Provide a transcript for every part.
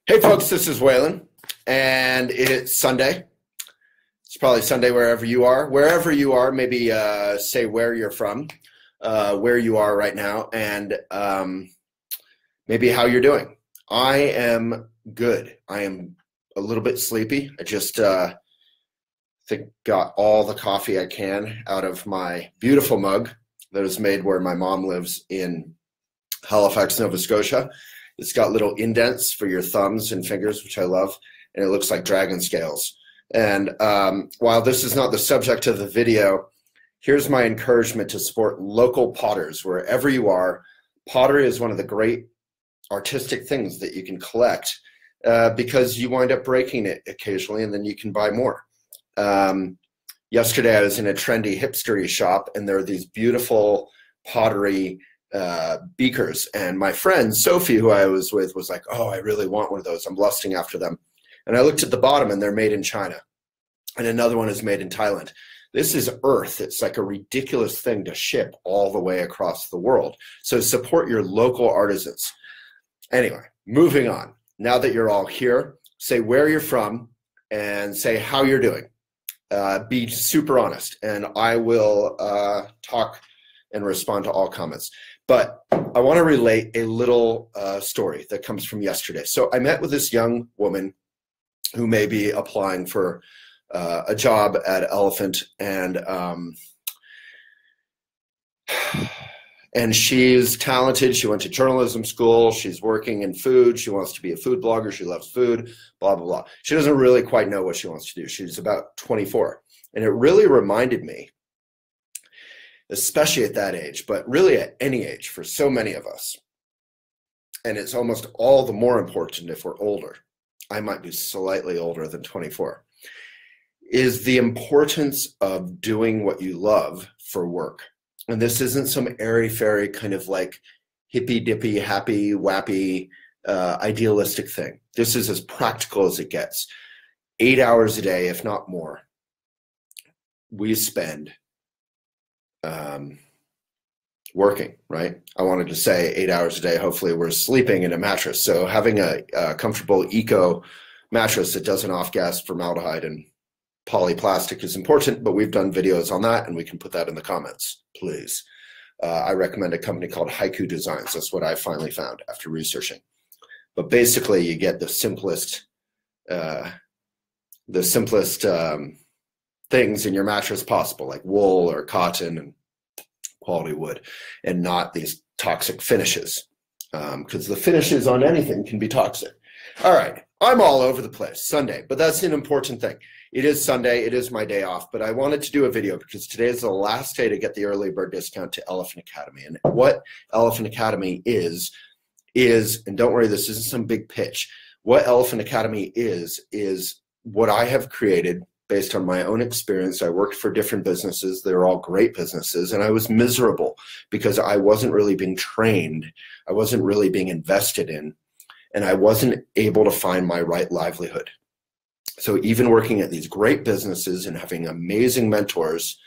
Hey folks, this is Waylon, and it's Sunday. It's probably Sunday wherever you are. Wherever you are, maybe say where you're from, where you are right now, and maybe how you're doing. I am good. I am a little bit sleepy. I just think got all the coffee I can out of my beautiful mug that was made where my mom lives in Halifax, Nova Scotia. It's got little indents for your thumbs and fingers, which I love, and it looks like dragon scales. And while this is not the subject of the video, here's my encouragement to support local potters wherever you are. Pottery is one of the great artistic things that you can collect because you wind up breaking it occasionally, and then you can buy more. Yesterday I was in a trendy hipstery shop, and there are these beautiful pottery beakers, and my friend Sophie, who I was with, was like, oh, I really want one of those. I'm lusting after them. And I looked at the bottom, and they're made in China, and another one is made in Thailand. This is earth. It's like a ridiculous thing to ship all the way across the world. So support your local artisans. Anyway, moving on. Now that you're all here, say where you're from and say how you're doing. Be super honest, and I will talk and respond to all comments. But I want to relate a little story that comes from yesterday. So I met with this young woman who may be applying for a job at Elephant, and she's talented. She went to journalism school. She's working in food. She wants to be a food blogger. She loves food, blah, blah, blah. She doesn't really quite know what she wants to do. She's about 24. And it really reminded me, especially at that age, but really at any age for so many of us, and it's almost all the more important if we're older, I might be slightly older than 24, is the importance of doing what you love for work. And this isn't some airy-fairy kind of like hippy-dippy, happy, wappy, idealistic thing. This is as practical as it gets. 8 hours a day, if not more, we spend working, right? I wanted to say 8 hours a day. Hopefully we're sleeping in a mattress. So having a comfortable eco mattress that doesn't off-gas formaldehyde and polyplastic is important, but we've done videos on that, and we can put that in the comments, please. I recommend a company called Haiku Designs. That's what I finally found after researching. But basically you get the simplest things in your mattress possible, like wool or cotton and quality wood, and not these toxic finishes, because the finishes on anything can be toxic. All right, I'm all over the place. Sunday, but that's an important thing. It is Sunday. It is my day off, but I wanted to do a video because today is the last day to get the early bird discount to Elephant Academy. And what Elephant Academy is, and don't worry, this isn't some big pitch. What Elephant Academy is what I have created based on my own experience. I worked for different businesses. They're all great businesses, and I was miserable because I wasn't really being trained. I wasn't really being invested in, and I wasn't able to find my right livelihood. So even working at these great businesses and having amazing mentors,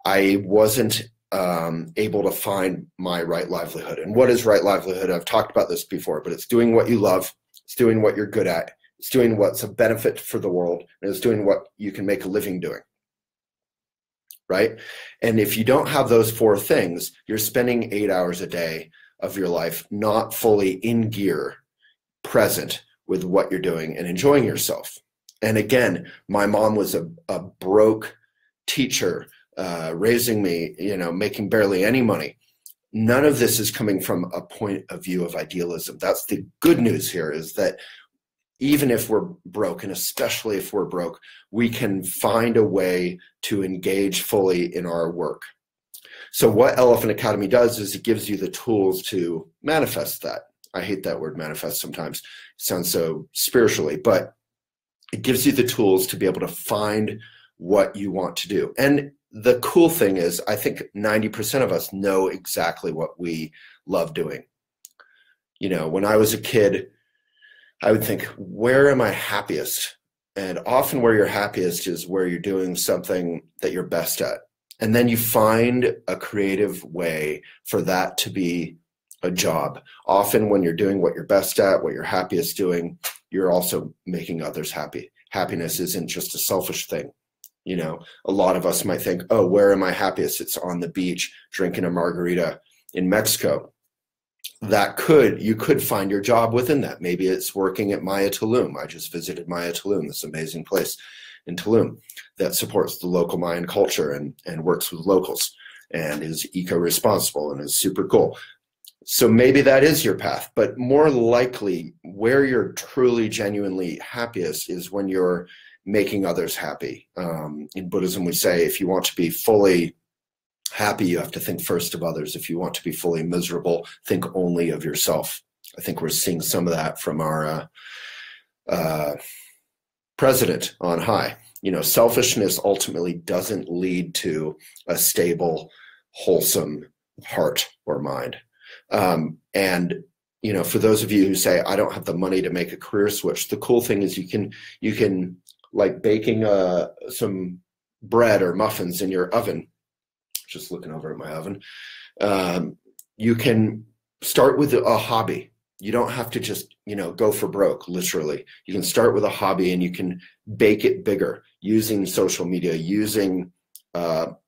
I wasn't able to find my right livelihood. And what is right livelihood? I've talked about this before, but it's doing what you love. It's doing what you're good at. It's doing what's a benefit for the world, and it's doing what you can make a living doing, right? And if you don't have those four things, you're spending 8 hours a day of your life not fully in gear, present with what you're doing and enjoying yourself. And again, my mom was a broke teacher, raising me, making barely any money. None of this is coming from a point of view of idealism. That's the good news here, is that even if we're broke, and especially if we're broke, we can find a way to engage fully in our work. So what Elephant Academy does is it gives you the tools to manifest that. I hate that word manifest sometimes. It sounds so spiritually, but it gives you the tools to be able to find what you want to do. And the cool thing is, I think 90% of us know exactly what we love doing. When I was a kid, I would think, where am I happiest? And often where you're happiest is where you're doing something that you're best at. And then you find a creative way for that to be a job. Often when you're doing what you're best at, what you're happiest doing, you're also making others happy. Happiness isn't just a selfish thing. You know, a lot of us might think, oh, where am I happiest? It's on the beach, drinking a margarita in Mexico. You could find your job within that. Maybe it's working at Maya Tulum. I just visited Maya Tulum, this amazing place in Tulum that supports the local Mayan culture and works with locals and is eco-responsible and is super cool. So maybe that is your path, but more likely where you're truly, genuinely happiest is when you're making others happy. In Buddhism, we say if you want to be fully happy, you have to think first of others. If you want to be fully miserable, think only of yourself. I think we're seeing some of that from our president on high. You know, selfishness ultimately doesn't lead to a stable, wholesome heart or mind. And you know, for those of you who say, I don't have the money to make a career switch, the cool thing is you can like baking some bread or muffins in your oven. Just looking over at my oven. You can start with a hobby. You don't have to just, you know, go for broke, literally. You can start with a hobby and you can bake it bigger using social media, using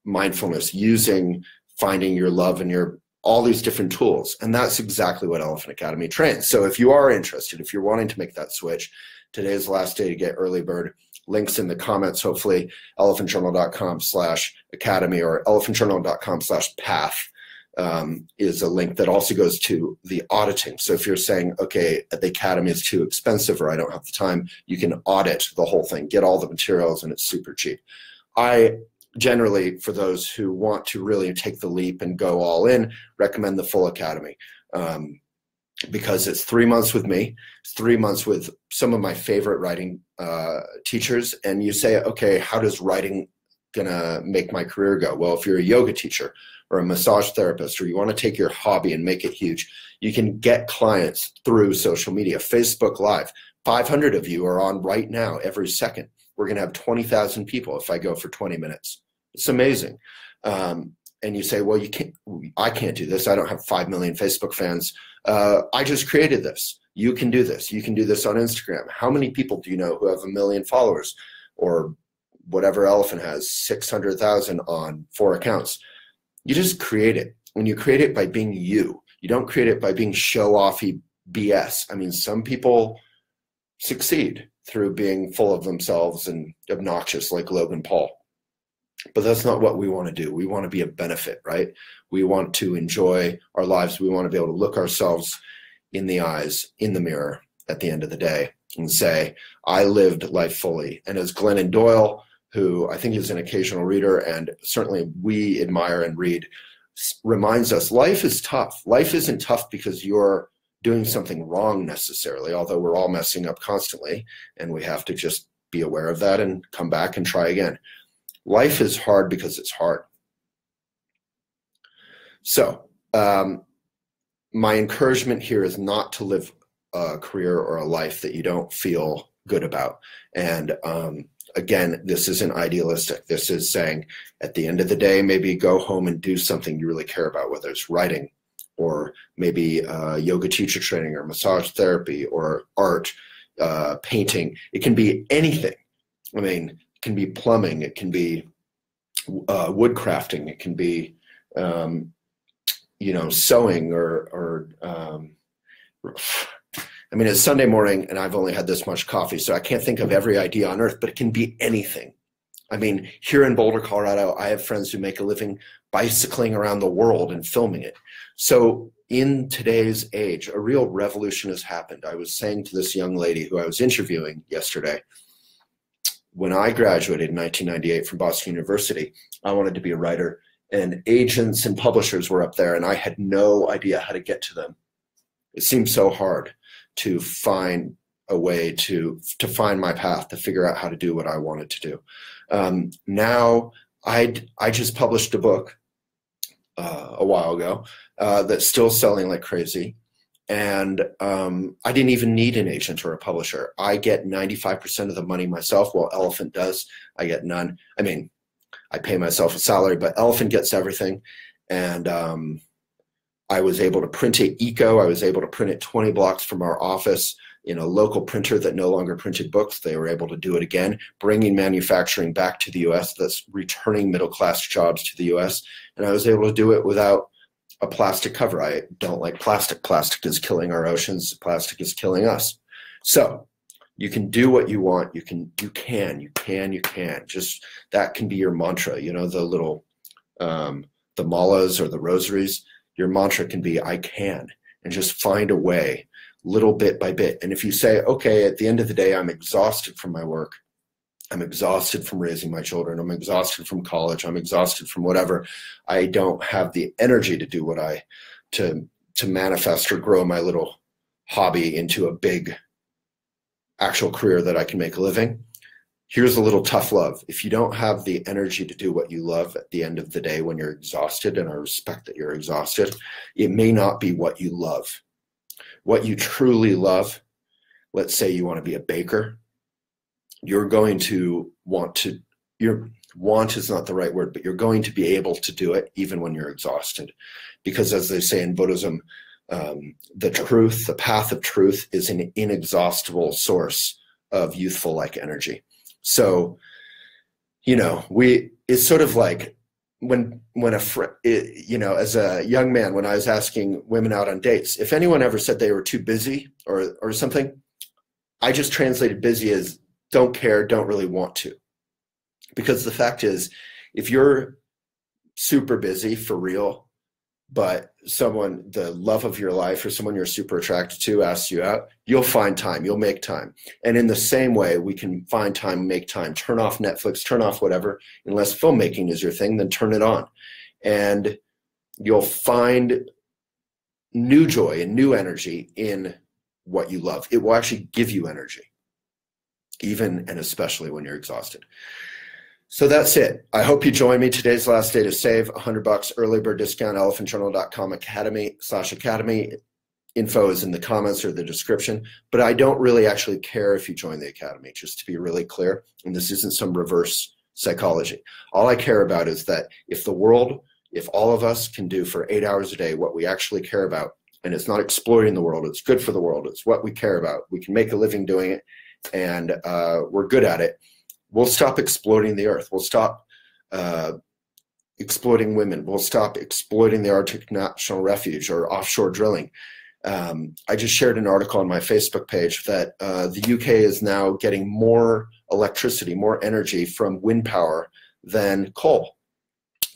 mindfulness, using finding your love and all these different tools. And that's exactly what Elephant Academy trains. So if you are interested, if you're wanting to make that switch, today's the last day to get early bird. Links in the comments, hopefully, elephantjournal.com/academy or elephantjournal.com/path is a link that also goes to the auditing. So if you're saying, okay, the academy is too expensive or I don't have the time, you can audit the whole thing, get all the materials, and it's super cheap. I generally, for those who want to really take the leap and go all in, recommend the full academy. Because it's 3 months with me, it's 3 months with some of my favorite writing teachers, and you say, okay, how does writing gonna make my career go? Well, if you're a yoga teacher or a massage therapist, or you want to take your hobby and make it huge, you can get clients through social media. Facebook Live, 500 of you are on right now every second. We're gonna have 20,000 people if I go for 20 minutes. It's amazing. And you say, well, I can't do this. I don't have 5 million Facebook fans. I just created this. You can do this. You can do this on Instagram. How many people do you know who have 1 million followers, or whatever Elephant has, 600,000 on 4 accounts? You just create it. When you create it by being you don't create it by being show-offy BS. I mean, some people succeed through being full of themselves and obnoxious like Logan Paul. But that's not what we want to do. We want to be a benefit, right? We want to enjoy our lives. We want to be able to look ourselves in the eyes, in the mirror at the end of the day and say, I lived life fully. And as Glennon Doyle, who I think is an occasional reader and certainly we admire and read, reminds us, life is tough. Life isn't tough because you're doing something wrong necessarily, although we're all messing up constantly and we have to just be aware of that and come back and try again. Life is hard because it's hard. So my encouragement here is not to live a career or a life that you don't feel good about. And again, this isn't idealistic. This is saying at the end of the day, maybe go home and do something you really care about, whether it's writing or maybe yoga teacher training or massage therapy or art, painting. It can be anything. I mean, it can be plumbing. It can be wood crafting. It can be, you know, sewing or I mean, it's Sunday morning and I've only had this much coffee, so I can't think of every idea on earth, but it can be anything. I mean, here in Boulder, Colorado, I have friends who make a living bicycling around the world and filming it. So in today's age, a real revolution has happened. I was saying to this young lady who I was interviewing yesterday, when I graduated in 1998 from Boston University, I wanted to be a writer, and agents and publishers were up there and I had no idea how to get to them. It seemed so hard to find a way to find my path, to figure out how to do what I wanted to do. Now I just published a book a while ago that's still selling like crazy. And I didn't even need an agent or a publisher. I get 95% of the money myself, while Elephant does. I get none. I mean, I pay myself a salary, but Elephant gets everything. And I was able to print it eco. I was able to print it 20 blocks from our office in a local printer that no longer printed books. They were able to do it again, bringing manufacturing back to the US. That's returning middle-class jobs to the US. And I was able to do it without a plastic cover. I don't like plastic. Plastic is killing our oceans. Plastic is killing us. So you can do what you want. You can. Just, that can be your mantra. You know, the little, the malas or the rosaries. Your mantra can be, I can, and just find a way, little bit by bit. And if you say, okay, at the end of the day, I'm exhausted from my work. I'm exhausted from raising my children. I'm exhausted from college. I'm exhausted from whatever. I don't have the energy to do to manifest or grow my little hobby into a big actual career that I can make a living. Here's a little tough love. If you don't have the energy to do what you love at the end of the day when you're exhausted, and I respect that you're exhausted, it may not be what you love. What you truly love, let's say you want to be a baker, you're going to want is not the right word, but you're going to be able to do it even when you're exhausted. Because as they say in Buddhism, the path of truth is an inexhaustible source of youthful like energy. So, you know, it's sort of like when as a young man, when I was asking women out on dates, if anyone ever said they were too busy or something, I just translated busy as don't care, don't really want to. Because the fact is, if you're super busy for real, but someone, the love of your life or someone you're super attracted to asks you out, you'll find time, you'll make time. And in the same way, we can find time, make time, turn off Netflix, turn off whatever, unless filmmaking is your thing, then turn it on. And you'll find new joy and new energy in what you love. It will actually give you energy, even and especially when you're exhausted. So that's it. I hope you join me. Today's the last day to save $100 early bird discount, elephantjournal.com academy/academy. Info is in the comments or the description, but I don't really actually care if you join the academy, just to be really clear. And this isn't some reverse psychology. All I care about is that if all of us can do for 8 hours a day what we actually care about, and it's not exploiting the world, it's good for the world, it's what we care about, we can make a living doing it, and we're good at it, we'll stop exploiting the earth. We'll stop exploiting women. We'll stop exploiting the Arctic National Refuge or offshore drilling. I just shared an article on my Facebook page that the UK is now getting more electricity, more energy from wind power than coal.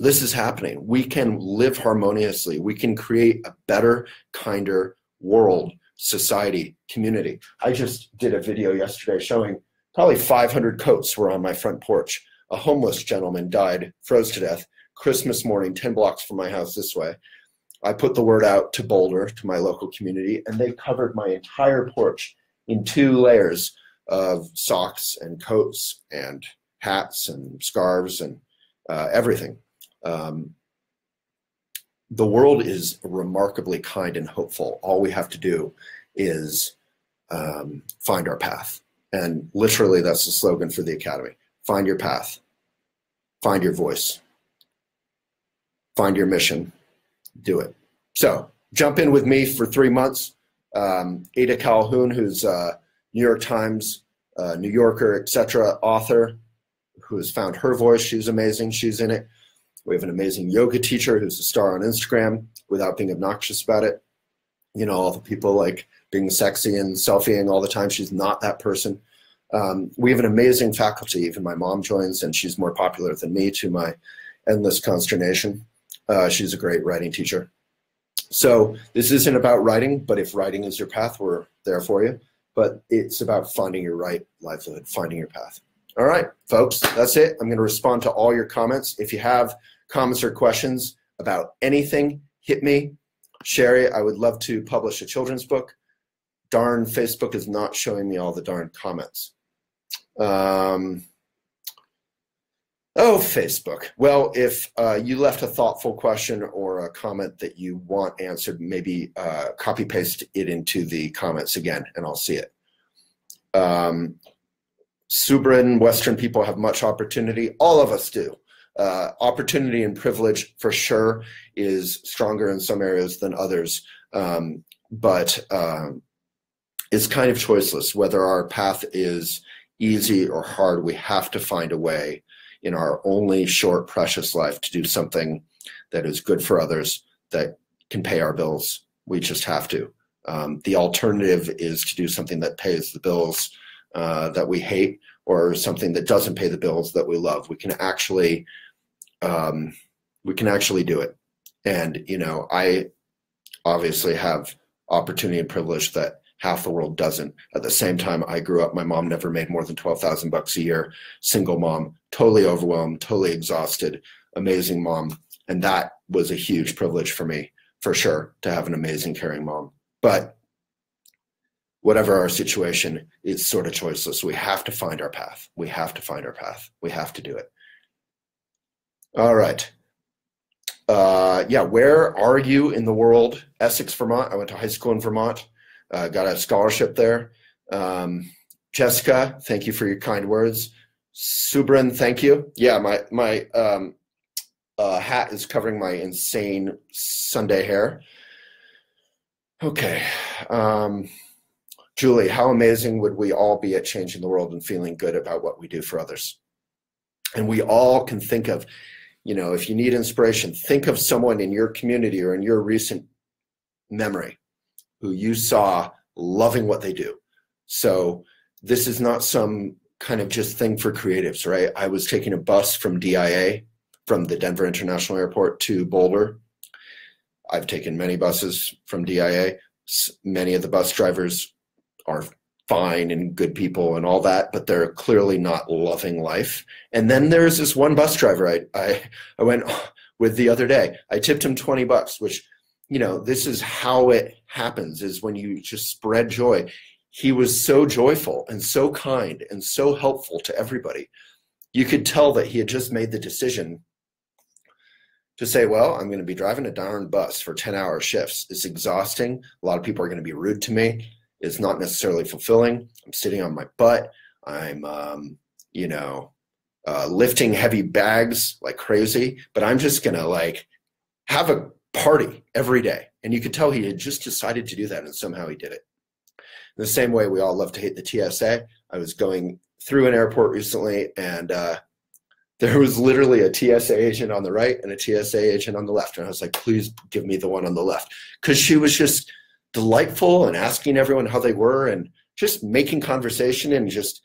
This is happening. We can live harmoniously. We can create a better, kinder world, society, community. I just did a video yesterday showing probably 500 coats were on my front porch. A homeless gentleman died, froze to death, Christmas morning, 10 blocks from my house this way. I put the word out to Boulder, to my local community, and they covered my entire porch in 2 layers of socks and coats and hats and scarves and everything. The world is remarkably kind and hopeful. All we have to do is find our path. And literally, that's the slogan for the Academy. Find your path. Find your voice. Find your mission. Do it. So jump in with me for 3 months. Ada Calhoun, who's a New York Times, New Yorker, etc. author, who has found her voice. She's amazing. She's in it. We have an amazing yoga teacher who's a star on Instagram without being obnoxious about it. You know, all the people like being sexy and selfieing all the time. She's not that person. We have an amazing faculty. Even my mom joins, and she's more popular than me, to my endless consternation. She's a great writing teacher. So this isn't about writing, but if writing is your path, we're there for you. But it's about finding your right livelihood, finding your path. All right, folks, that's it. I'm going to respond to all your comments. If you have comments or questions about anything, hit me. Sherry, I would love to publish a children's book. Darn, Facebook is not showing me all the darn comments. Oh, Facebook. Well, if you left a thoughtful question or a comment that you want answered, maybe copy paste it into the comments again, and I'll see it. Subran, Western people have much opportunity. All of us do. Opportunity and privilege for sure is stronger in some areas than others, but it's kind of choiceless. Whether our path is easy or hard, we have to find a way in our only short, precious life to do something that is good for others, that can pay our bills. We just have to. The alternative is to do something that pays the bills that we hate, or something that doesn't pay the bills that we love. We can actually do it. And, you know, I obviously have opportunity and privilege that half the world doesn't. At the same time, I grew up, my mom never made more than $12,000 a year, single mom, totally overwhelmed, totally exhausted, amazing mom. And that was a huge privilege for me, for sure, to have an amazing, caring mom. But whatever our situation, it's sort of choiceless. We have to find our path. We have to find our path. We have to do it. All right. Yeah, where are you in the world? Essex, Vermont. I went to high school in Vermont. Got a scholarship there. Jessica, thank you for your kind words. Subran, thank you. Yeah, my hat is covering my insane Sunday hair. Okay. Julie, how amazing would we all be at changing the world and feeling good about what we do for others? And we all can think of, you know, if you need inspiration, think of someone in your community or in your recent memory who you saw loving what they do. So this is not some kind of just thing for creatives, right? I was taking a bus from DIA, from the Denver International Airport, to Boulder. I've taken many buses from DIA. Many of the bus drivers are fine and good people and all that, but they're clearly not loving life. And then there's this one bus driver I went with the other day. I tipped him $20, which, you know, this is how it happens, is when you just spread joy. He was so joyful and so kind and so helpful to everybody. You could tell that he had just made the decision to say, well, I'm going to be driving a darn bus for 10-hour shifts. It's exhausting. A lot of people are going to be rude to me. It's not necessarily fulfilling. I'm sitting on my butt. I'm, you know, lifting heavy bags like crazy, but I'm just going to like have a party every day. And you could tell he had just decided to do that, and somehow he did it. In the same way we all love to hate the TSA. I was going through an airport recently, and there was literally a TSA agent on the right and a TSA agent on the left. And I was like, please give me the one on the left. Because she was just delightful and asking everyone how they were and just making conversation and just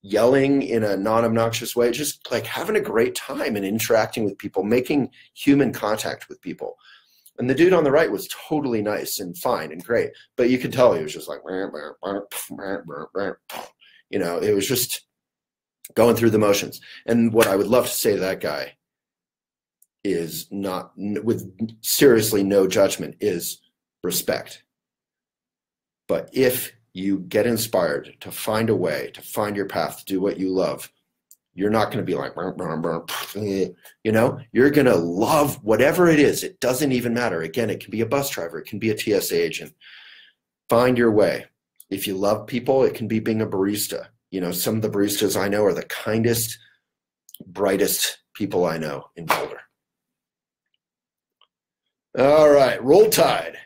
yelling in a non-obnoxious way, just like having a great time and interacting with people, making human contact with people. And the dude on the right was totally nice and fine and great. But you could tell he was just like, you know, it was just going through the motions. And what I would love to say to that guy is, not with seriously no judgment, is respect. But if you get inspired to find a way, to find your path, to do what you love, you're not going to be like, you know, you're going to love whatever it is. It doesn't even matter. Again, it can be a bus driver. It can be a TSA agent. Find your way. If you love people, it can be being a barista. You know, some of the baristas I know are the kindest, brightest people I know in Boulder. All right, roll tide.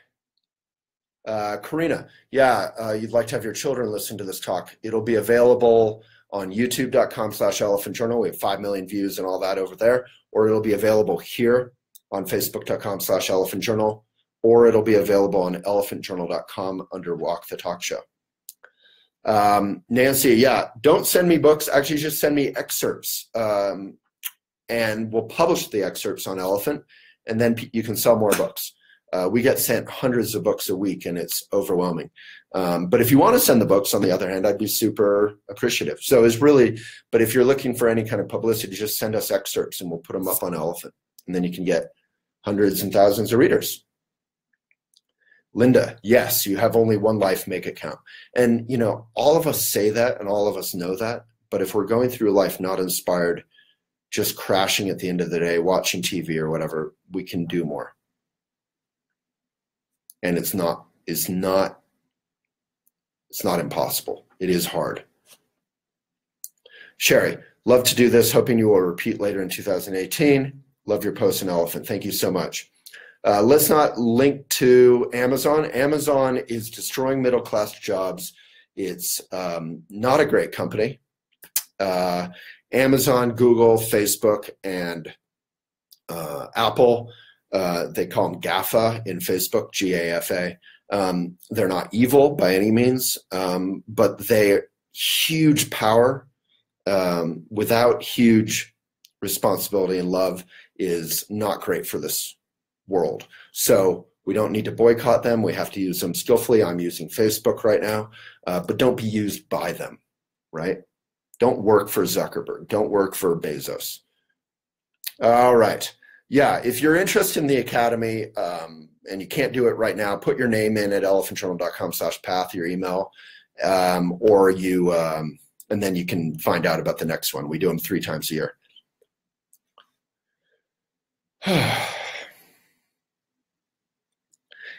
Karina, yeah, you'd like to have your children listen to this talk. It'll be available on youtube.com/elephant journal. We have 5 million views and all that over there. Or it'll be available here on facebook.com/elephant journal. Or it'll be available on elephantjournal.com under Walk the Talk Show. Nancy, yeah, don't send me books. Actually, just send me excerpts. And we'll publish the excerpts on Elephant, and then you can sell more books. We get sent hundreds of books a week, and it's overwhelming. But if you want to send the books, on the other hand, I'd be super appreciative. So it's really, but if you're looking for any kind of publicity, just send us excerpts, and we'll put them up on Elephant. And then you can get hundreds and thousands of readers. Linda, yes, you have only one life, make it count. And, you know, all of us say that, and all of us know that. But if we're going through life not inspired, just crashing at the end of the day, watching TV or whatever, we can do more. And it's not impossible. It is hard. Sherry, Love to do this. Hoping you will repeat later in 2018. Love your post on elephant. Thank you so much. Let's not link to Amazon. Amazon is destroying middle-class jobs. It's not a great company. Amazon, Google, Facebook, and Apple, they call them GAFA in Facebook, G-A-F-A. They're not evil by any means, but they're huge power without huge responsibility and love is not great for this world. So we don't need to boycott them. We have to use them skillfully. I'm using Facebook right now, but don't be used by them, right? Don't work for Zuckerberg. Don't work for Bezos. All right. Yeah, if you're interested in the Academy and you can't do it right now, put your name in at elephantjournal.com/path, your email, or you, and then you can find out about the next one. We do them 3 times a year.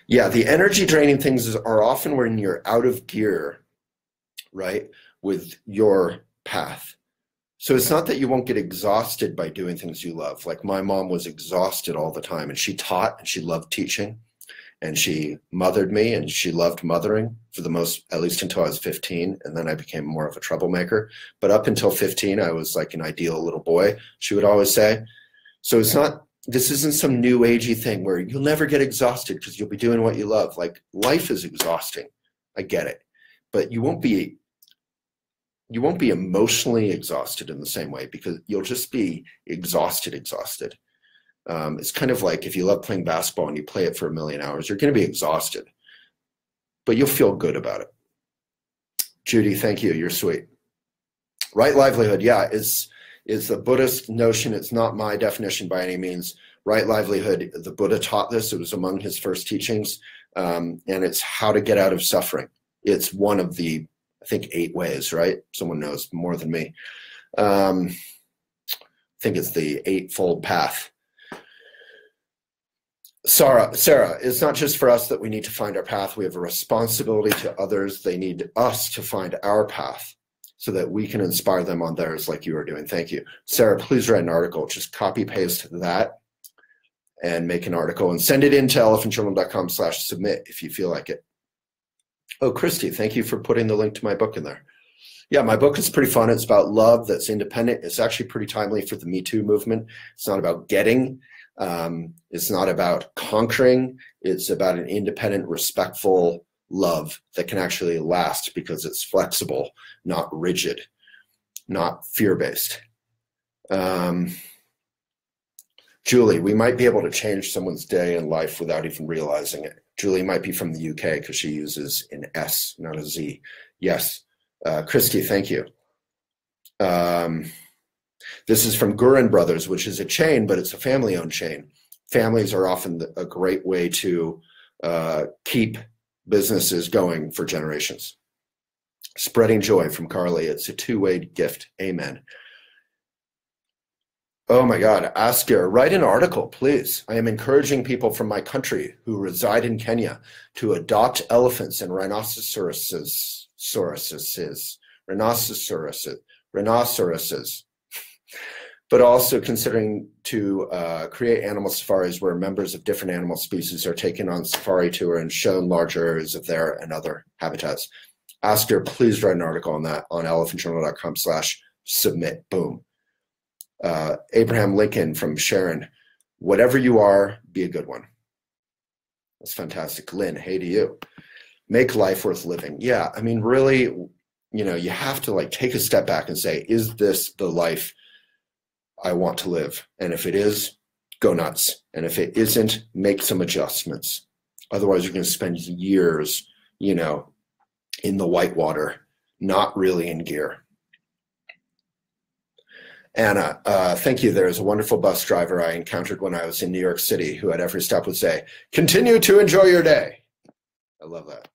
Yeah, the energy draining things are often when you're out of gear, right, with your path. So it's not that you won't get exhausted by doing things you love. Like my mom was exhausted all the time, and she taught and she loved teaching and she mothered me and she loved mothering for the most, at least until I was 15. And then I became more of a troublemaker. But up until 15, I was like an ideal little boy, she would always say. So it's not, this isn't some new agey thing where you'll never get exhausted because you'll be doing what you love. Like life is exhausting. I get it. But you won't be emotionally exhausted in the same way because you'll just be exhausted. It's kind of like if you love playing basketball and you play it for a million hours, you're going to be exhausted, but you'll feel good about it. Judy, thank you. You're sweet. Right livelihood, yeah, is the Buddhist notion. It's not my definition by any means. Right livelihood, the Buddha taught this. It was among his first teachings, and it's how to get out of suffering. It's one of the, I think, 8 ways, right? Someone knows more than me. I think it's the 8-fold path. Sarah, it's not just for us that we need to find our path. We have a responsibility to others. They need us to find our path so that we can inspire them on theirs like you are doing. Thank you. Sarah, please write an article. Just copy paste that and make an article and send it in to elephantjournal.com/submit if you feel like it. Oh, Christy, thank you for putting the link to my book in there. Yeah, my book is pretty fun. It's about love that's independent. It's actually pretty timely for the Me Too movement. It's not about getting. It's not about conquering. It's about an independent, respectful love that can actually last because it's flexible, not rigid, not fear-based. Julie, we might be able to change someone's day and life without even realizing it. Julie might be from the UK because she uses an S, not a Z. Yes. Christy, thank you. This is from Gurin Brothers, which is a chain, but it's a family-owned chain. Families are often a great way to keep businesses going for generations. Spreading joy from Carly. It's a 2-way gift. Amen. Oh my God, Asker, write an article, please. I am encouraging people from my country who reside in Kenya to adopt elephants and rhinoceroses, but also considering to create animal safaris where members of different animal species are taken on safari tour and shown larger areas of their and other habitats. Asker, please write an article on that on elephantjournal.com/submit. Boom. Abraham Lincoln from Sharon, whatever you are, be a good one. That's fantastic. Lynn, hey to you. Make life worth living. Yeah, I mean, really, you know, you have to like take a step back and say, is this the life I want to live? And if it is, go nuts. And if it isn't, make some adjustments. Otherwise, you're going to spend years, you know, in the whitewater, not really in gear. Anna, thank you. There's a wonderful bus driver I encountered when I was in New York City who at every stop would say, continue to enjoy your day. I love that.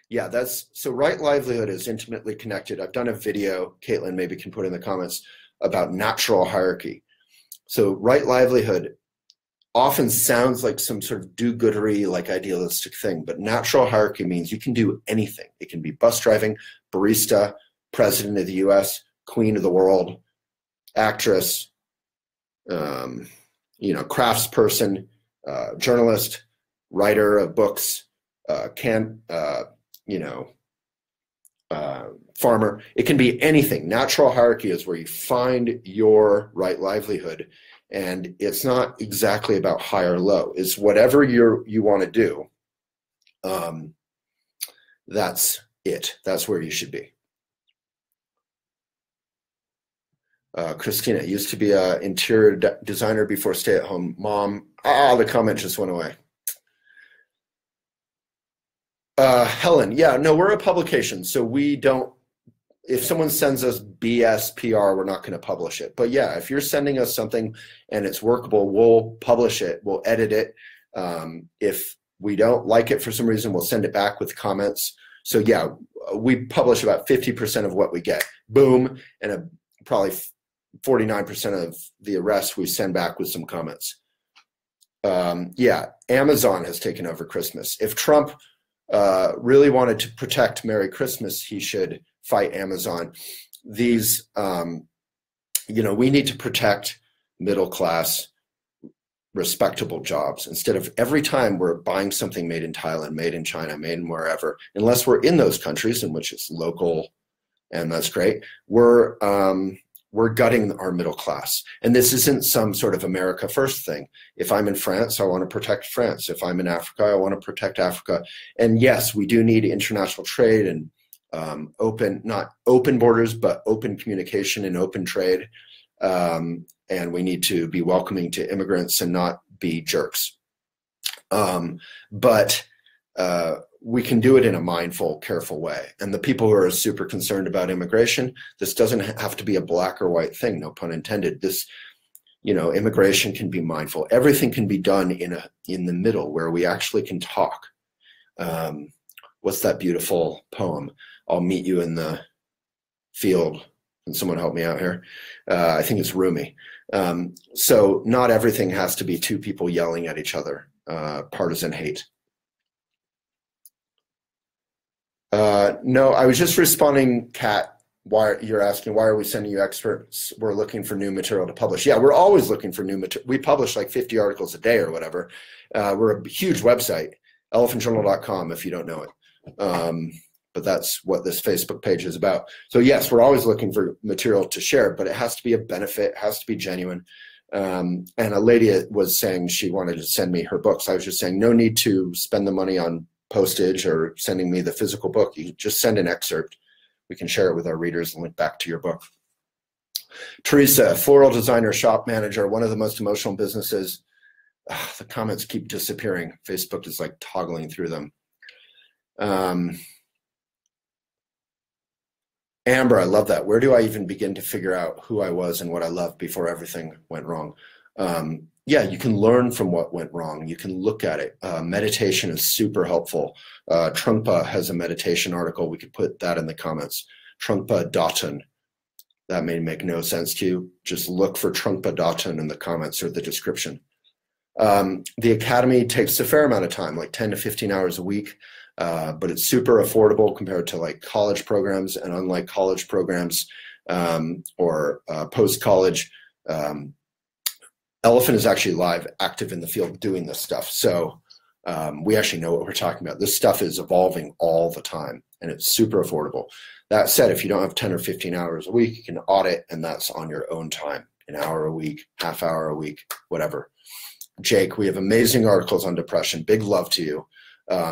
Yeah, so right livelihood is intimately connected. I've done a video, Caitlin maybe can put in the comments, about natural hierarchy. So right livelihood often sounds like some sort of do-goodery, like idealistic thing, but natural hierarchy means you can do anything. It can be bus driving, barista, president of the US, queen of the world, actress, you know, craftsperson, journalist, writer of books, you know, farmer. It can be anything. Natural hierarchy is where you find your right livelihood, and it's not exactly about high or low. It's whatever you want to do. That's it. That's where you should be. Christina used to be an interior designer before stay-at-home mom. The comment just went away. Helen, yeah, no, we're a publication, so we don't, if someone sends us BS PR, we're not going to publish it. But yeah, if you're sending us something and it's workable, we'll publish it, we'll edit it. If we don't like it for some reason, we'll send it back with comments. So yeah, we publish about 50% of what we get. Boom, and probably 49% of the rest we send back with some comments. Yeah, Amazon has taken over Christmas. If Trump really wanted to protect Merry Christmas, he should fight Amazon. These, you know, we need to protect middle class, respectable jobs instead of every time we're buying something made in Thailand, made in China, made in wherever, unless we're in those countries in which it's local, and that's great. We're gutting our middle class. And this isn't some sort of America first thing. If I'm in France, I want to protect France. If I'm in Africa, I want to protect Africa. And yes, we do need international trade and not open borders, but open communication and open trade. And we need to be welcoming to immigrants and not be jerks. But we can do it in a mindful, careful way. And the people who are super concerned about immigration, this doesn't have to be a black or white thing, no pun intended. This, you know, immigration can be mindful. Everything can be done in the middle where we actually can talk. What's that beautiful poem? I'll meet you in the field. Can someone help me out here? I think it's Rumi. So not everything has to be two people yelling at each other, partisan hate. No, I was just responding, Kat, why you're asking, why are we sending you experts? We're looking for new material to publish. Yeah, we're always looking for new material. We publish like 50 articles a day or whatever. We're a huge website, elephantjournal.com, if you don't know it. But that's what this Facebook page is about. So yes, we're always looking for material to share, but it has to be a benefit, it has to be genuine. And a lady was saying she wanted to send me her books. I was just saying, no need to spend the money on postage or sending me the physical book. You just send an excerpt. We can share it with our readers and link back to your book. Teresa, floral designer, shop manager, one of the most emotional businesses. The comments keep disappearing. Facebook is like toggling through them. Amber, I love that. Where do I even begin to figure out who I was and what I loved before everything went wrong? Yeah, you can learn from what went wrong. You can look at it. Meditation is super helpful. Trungpa has a meditation article. We could put that in the comments. Trungpa Daten. That may make no sense to you. Just look for Trungpa Daten in the comments or the description. The Academy takes a fair amount of time, like 10 to 15 hours a week, but it's super affordable compared to like college programs. And unlike college programs or post-college, Elephant is actually live, active in the field doing this stuff. So we actually know what we're talking about. This stuff is evolving all the time, and it's super affordable. That said, if you don't have 10 or 15 hours a week, you can audit, and that's on your own time, an hour a week, half hour a week, whatever. Jake, we have amazing articles on depression. Big love to you.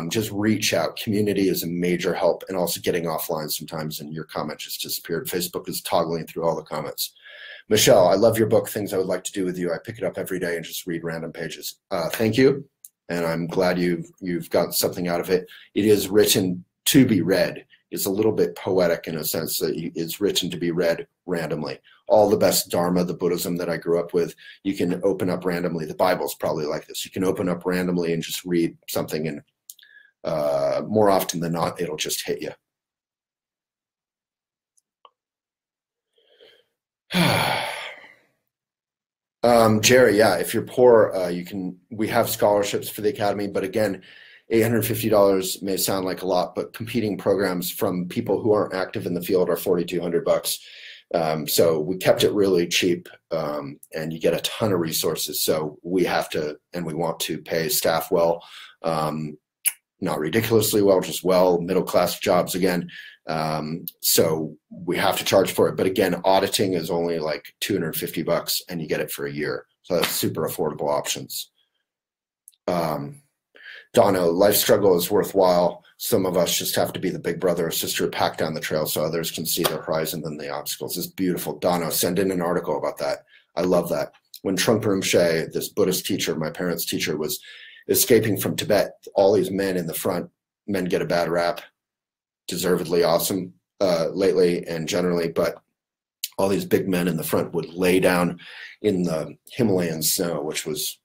Just reach out. Community is a major help, and also getting offline sometimes, and your comment just disappeared. Facebook is toggling through all the comments. Michelle, I love your book, Things I Would Like to Do With You. I pick it up every day and just read random pages. Thank you, and I'm glad you've got something out of it. It is written to be read. It's a little bit poetic in a sense that it's written to be read randomly. All the best Dharma, the Buddhism that I grew up with, you can open up randomly. The Bible's probably like this. You can open up randomly and just read something, and more often than not, it'll just hit you. Jerry, yeah, if you're poor, we have scholarships for the Academy, but again, $850 may sound like a lot, but competing programs from people who aren't active in the field are $4,200. So we kept it really cheap, and you get a ton of resources. So we have to, and we want to pay staff well, not ridiculously well, just well, middle-class jobs again. So we have to charge for it. But again, auditing is only like $250 and you get it for a year. So that's super affordable options. Donna, life struggle is worthwhile. Some of us just have to be the big brother or sister who pack down the trail so others can see the horizon than the obstacles. It's beautiful. Donna, send in an article about that. I love that. When Trungpa Rinpoche, this Buddhist teacher, my parents' teacher, was escaping from Tibet, all these men in the front, men get a bad rap, deservedly awesome lately and generally, but all these big men in the front would lay down in the Himalayan snow, which was,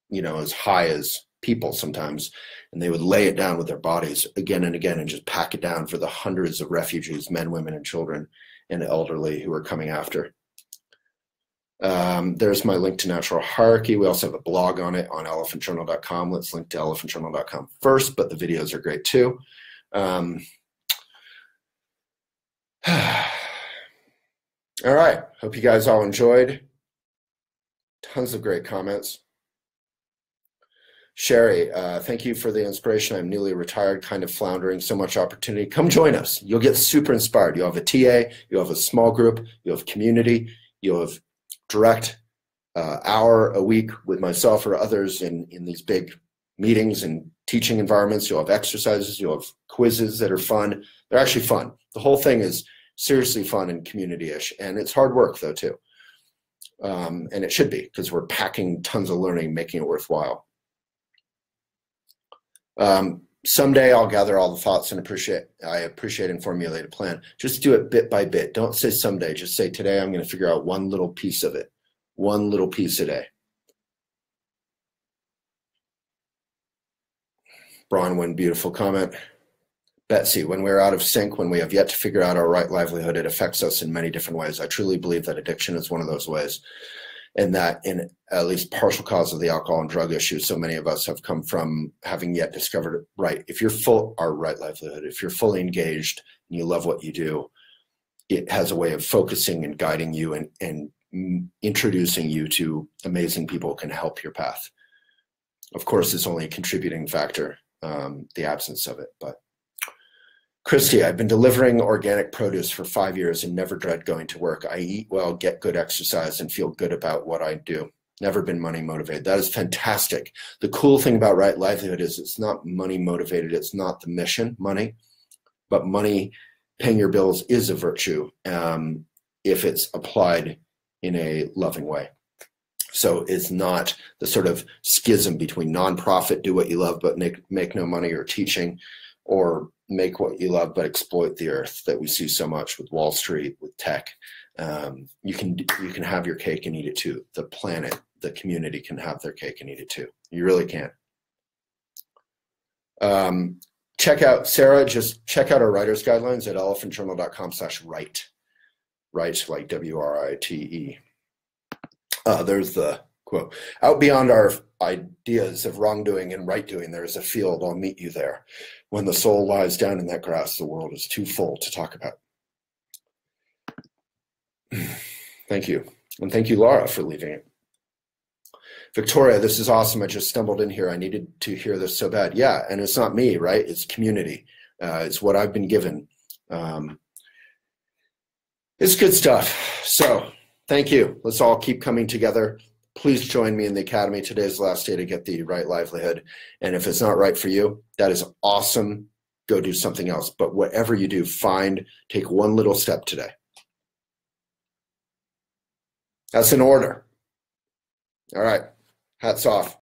you know, as high as people sometimes, and they would lay it down with their bodies again and again and just pack it down for the hundreds of refugees, men, women, and children, and elderly who were coming after. There's my link to Natural Hierarchy. We also have a blog on it on elephantjournal.com. Let's link to elephantjournal.com first, but the videos are great too. All right, hope you guys all enjoyed. Tons of great comments. Sherry, thank you for the inspiration. I'm newly retired, kind of floundering, so much opportunity. Come join us. You'll get super inspired. You'll have a TA, you'll have a small group, you'll have community, you'll have direct hour a week with myself or others in these big meetings and teaching environments. You'll have exercises, you'll have quizzes that are fun. They're actually fun. The whole thing is seriously fun and community-ish, and it's hard work though too. And it should be, because we're packing tons of learning, making it worthwhile. Someday I'll gather all the thoughts and I appreciate and formulate a plan. Just do it bit by bit. Don't say someday. Just say today I'm going to figure out one little piece of it, one little piece a day. Bronwyn, beautiful comment. Betsy, when we're out of sync, when we have yet to figure out our right livelihood, it affects us in many different ways. I truly believe that addiction is one of those ways, and that in at least partial cause of the alcohol and drug issue, so many of us have come from having yet discovered it right. If you're our right livelihood, if you're fully engaged and you love what you do, it has a way of focusing and guiding you and introducing you to amazing people who can help your path. Of course, it's only a contributing factor, the absence of it. But Christy, I've been delivering organic produce for 5 years and never dread going to work. I eat well, get good exercise, and feel good about what I do. Never been money motivated. That is fantastic. The cool thing about right livelihood is it's not money motivated. It's not the mission, money, but money, paying your bills is a virtue if it's applied in a loving way. So it's not the sort of schism between nonprofit, do what you love but make no money, or teaching, or make what you love but exploit the earth that we see so much with Wall Street, with tech. You can have your cake and eat it too. The planet, the community can have their cake and eat it too. You really can. Check out, Sarah, just check out our writer's guidelines at elephantjournal.com/write. Write like W-R-I-T-E. There's the quote. Out beyond our ideas of wrongdoing and right doing, there is a field. I'll meet you there. When the soul lies down in that grass, the world is too full to talk about. Thank you. And thank you, Laura, for leaving it. Victoria, this is awesome. I just stumbled in here. I needed to hear this so bad. Yeah, and it's not me, right? It's community. It's what I've been given. It's good stuff. So thank you. Let's all keep coming together. Please join me in the Academy. Today's the last day to get the right livelihood. And if it's not right for you, that is awesome. Go do something else. But whatever you do, take one little step today. That's an order. All right. Hats off.